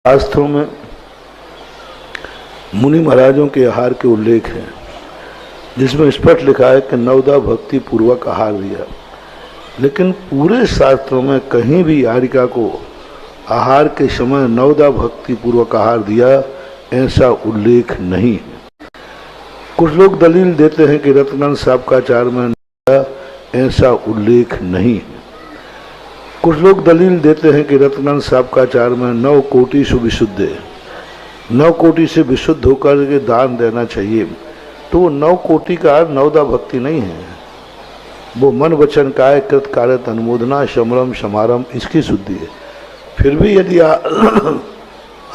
शास्त्रों में मुनि महाराजों के आहार के उल्लेख हैं, जिसमें स्पष्ट लिखा है कि नवदा भक्ति पूर्वक आहार दिया। लेकिन पूरे शास्त्रों में कहीं भी आरिका को आहार के समय नवदा भक्ति पूर्वक आहार दिया ऐसा उल्लेख नहीं है। कुछ लोग दलील देते हैं कि रत्नानंद साहब का आचार में ऐसा उल्लेख नहीं है। कुछ लोग दलील देते हैं कि रत्नानंद साहब का आचार में 9 कोटि सुविशुद्ध है, 9 कोटि से विशुद्ध होकर के दान देना चाहिए। तो वो 9 कोटि का नवदा भक्ति नहीं है, वो मन वचन काय कृत कारत अनुमोदना शमरम समारम इसकी शुद्धि है। फिर भी यदि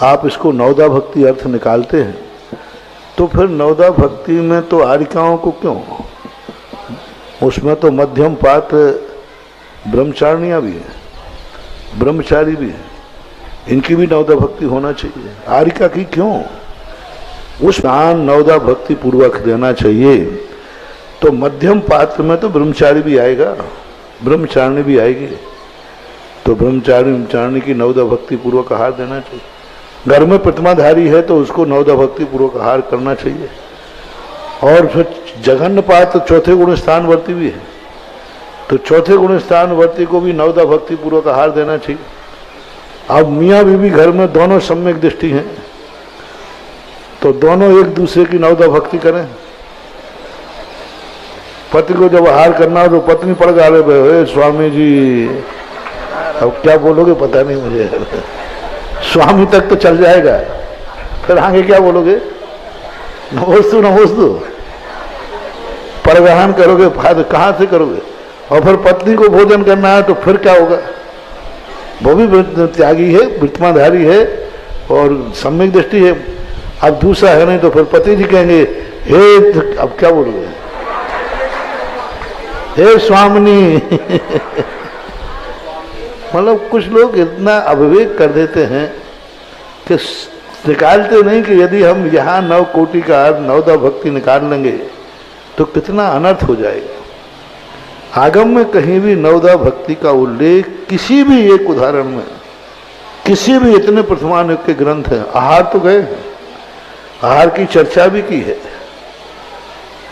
आप इसको नवदा भक्ति अर्थ निकालते हैं तो फिर नवदा भक्ति में तो आरिकाओं को क्यों, उसमें तो मध्यम पात्र ब्रह्मचारिणियाँ भी हैं, ब्रह्मचारी भी हैं, इनकी भी नवदा भक्ति होना चाहिए। आरिका की क्यों? उस दान नवदा भक्ति पूर्वक देना चाहिए। तो मध्यम पात्र में तो ब्रह्मचारी भी आएगा, ब्रह्मचारिणी भी आएगी, तो ब्रह्मचारिणी की नवदा भक्ति पूर्वक आहार देना चाहिए। घर में प्रतिमाधारी है तो उसको नवदा भक्ति पूर्वक आहार करना चाहिए। और फिर जघन्य पात्र चौथे गुण स्थानवर्ती भी है, तो चौथे गुण स्थानवर्ती को भी नवदा भक्ति पूर्वक आहार देना चाहिए। अब मियाँ बीवी घर में दोनों सम्यक दृष्टि हैं, तो दोनों एक दूसरे की नवदा भक्ति करें। पति को जब आहार करना हो तो पत्नी पड़ गा रहे स्वामी जी, अब क्या बोलोगे पता नहीं मुझे, स्वामी तक तो चल जाएगा, फिर आगे क्या बोलोगे? नमोस्तु नमोस्तु परग्रहण करोगे, फायदा कहाँ से करोगे? और फिर पत्नी को भोजन करना है तो फिर क्या होगा? वो भी त्यागी है, प्रतिमाधारी है और सम्यक दृष्टि है। अब दूसरा है नहीं तो फिर पति जी कहेंगे हे, अब क्या बोलोगे? हे स्वामिनी मतलब कुछ लोग इतना अविवेक कर देते हैं कि निकालते नहीं कि यदि हम यहाँ 9 कोटि का नवदा भक्ति निकाल लेंगे तो कितना अनर्थ हो जाएगा। आगम में कहीं भी नवदा भक्ति का उल्लेख किसी भी एक उदाहरण में, किसी भी इतने प्रथमानुग के ग्रंथ हैं, आहार तो गए, आहार की चर्चा भी की है,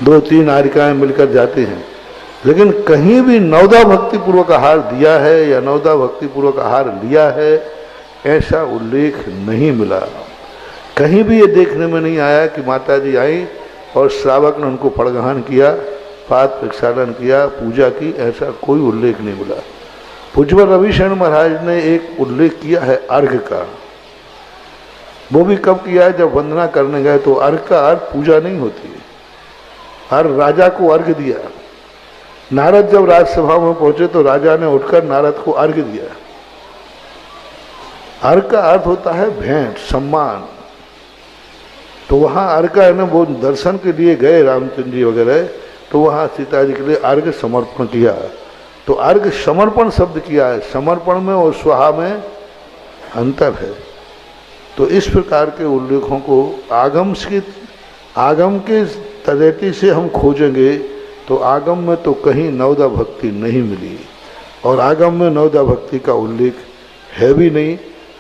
2-3 आरिकाएं मिलकर जाती हैं, लेकिन कहीं भी नवदा भक्ति पूर्वक आहार दिया है या नवदा भक्ति पूर्वक आहार लिया है ऐसा उल्लेख नहीं मिला। कहीं भी ये देखने में नहीं आया कि माता जी आई और श्रावक ने उनको फड़ग्रहण किया, पाद प्रक्षालन किया, पूजा की, ऐसा कोई उल्लेख नहीं मिला। पूज्यवर रविशरण महाराज ने एक उल्लेख किया है अर्घ का, वो भी कब किया है? जब वंदना करने गए तो अर्घ का अर्थ पूजा नहीं होती है, हर राजा को अर्घ दिया। नारद जब राजसभा में पहुंचे तो राजा ने उठकर नारद को अर्घ दिया। अर्घ का अर्थ होता है भेंट, सम्मान। तो वहां अर्घ का है ना, वो दर्शन के लिए गए रामचंद्र जी वगैरह, तो वहां सीता जी के लिए अर्घ समर्पण किया। तो अर्घ समर्पण शब्द किया है, समर्पण में और स्वाहा में अंतर है। तो इस प्रकार के उल्लेखों को आगम के तजैती से हम खोजेंगे तो आगम में तो कहीं नवदा भक्ति नहीं मिली, और आगम में नवदा भक्ति का उल्लेख है भी नहीं।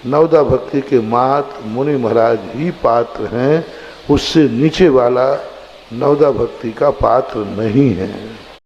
नवदा भक्ति के मात मुनि महाराज ही पात्र हैं, उससे नीचे वाला नवदा भक्ति का पात्र नहीं है।